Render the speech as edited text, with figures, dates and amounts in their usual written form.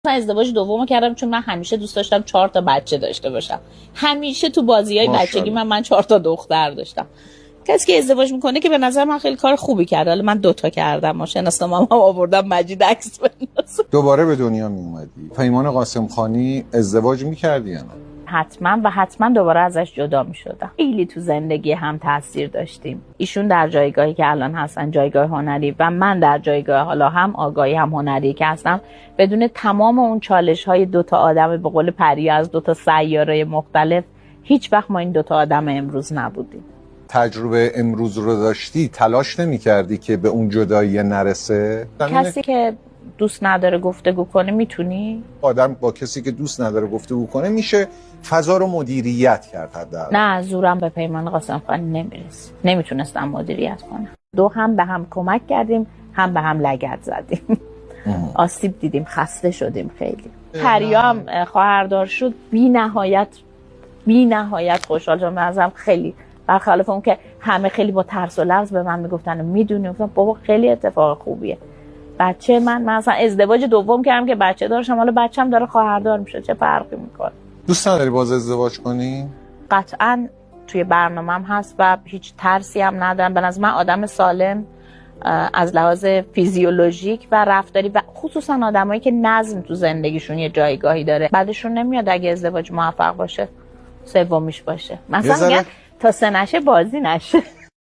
من ازدواج دومو کردم چون من همیشه دوست داشتم 4 تا بچه داشته باشم. همیشه تو بازیای بچگی من 4 تا دختر داشتم. کسی که ازدواج میکنه که به نظر من خیلی کار خوبی کرده. حالا من 2 تا کردم، شناسنامه‌ام آوردم مجید عکس بندازه. دوباره به دنیا می اومدی. پیمان قاسمخانی ازدواج میکردی یا نه؟ حتما دوباره ازش جدا میشدم. خیلی تو زندگی هم تاثیر داشتیم. ایشون در جایگاهی که الان هستن، جایگاه هنری، و من در جایگاه حالا هم آگاهی هم هنری که هستم، بدون تمام اون چالش های 2 تا آدم به قول پریا از 2 تا سیاره مختلف، هیچ وقت ما این 2 تا آدم امروز نبودیم. تجربه امروز رو داشتی، تلاش نمی‌کردی که به اون جدایی نرسه؟ کسی که دوست نداره گفتگو کنه میتونی؟ آدم با کسی که دوست نداره گفتگو کنه میشه فضا رو مدیریت کرد حداقل. نه، زورم به پیمان قاسمخانی نمیرسه. نمیتونستم مدیریت کنم. 2 هم به هم کمک کردیم، هم به هم لگد زدیم. آسیب دیدیم، خسته شدیم خیلی. پریا هم خواهردار شد، بی نهایت خوشحال شدم. ازم خیلی برخلاف اون که همه خیلی با ترس و لرز به من میگفتن میدونی، گفتم بابا خیلی اتفاق خوبیه. بچه من مثلا ازدواج دوم کردم که بچه داشتم، حالا بچه‌م داره خواهردار میشه، چه فرقی میکنه؟ دوست نداری باز ازدواج کنی؟ قطعاً توی برنامه‌م هست و هیچ ترسی هم ندارم. به نظر من آدم سالم از لحاظ فیزیولوژیک و رفتاری، و خصوصا آدمایی که نظم تو زندگیشون یه جایگاهی داره، بعدشون نمیاد اگه ازدواج موفق باشه سومیش باشه. مثلا میگن تا 3 نشه بازی نشه.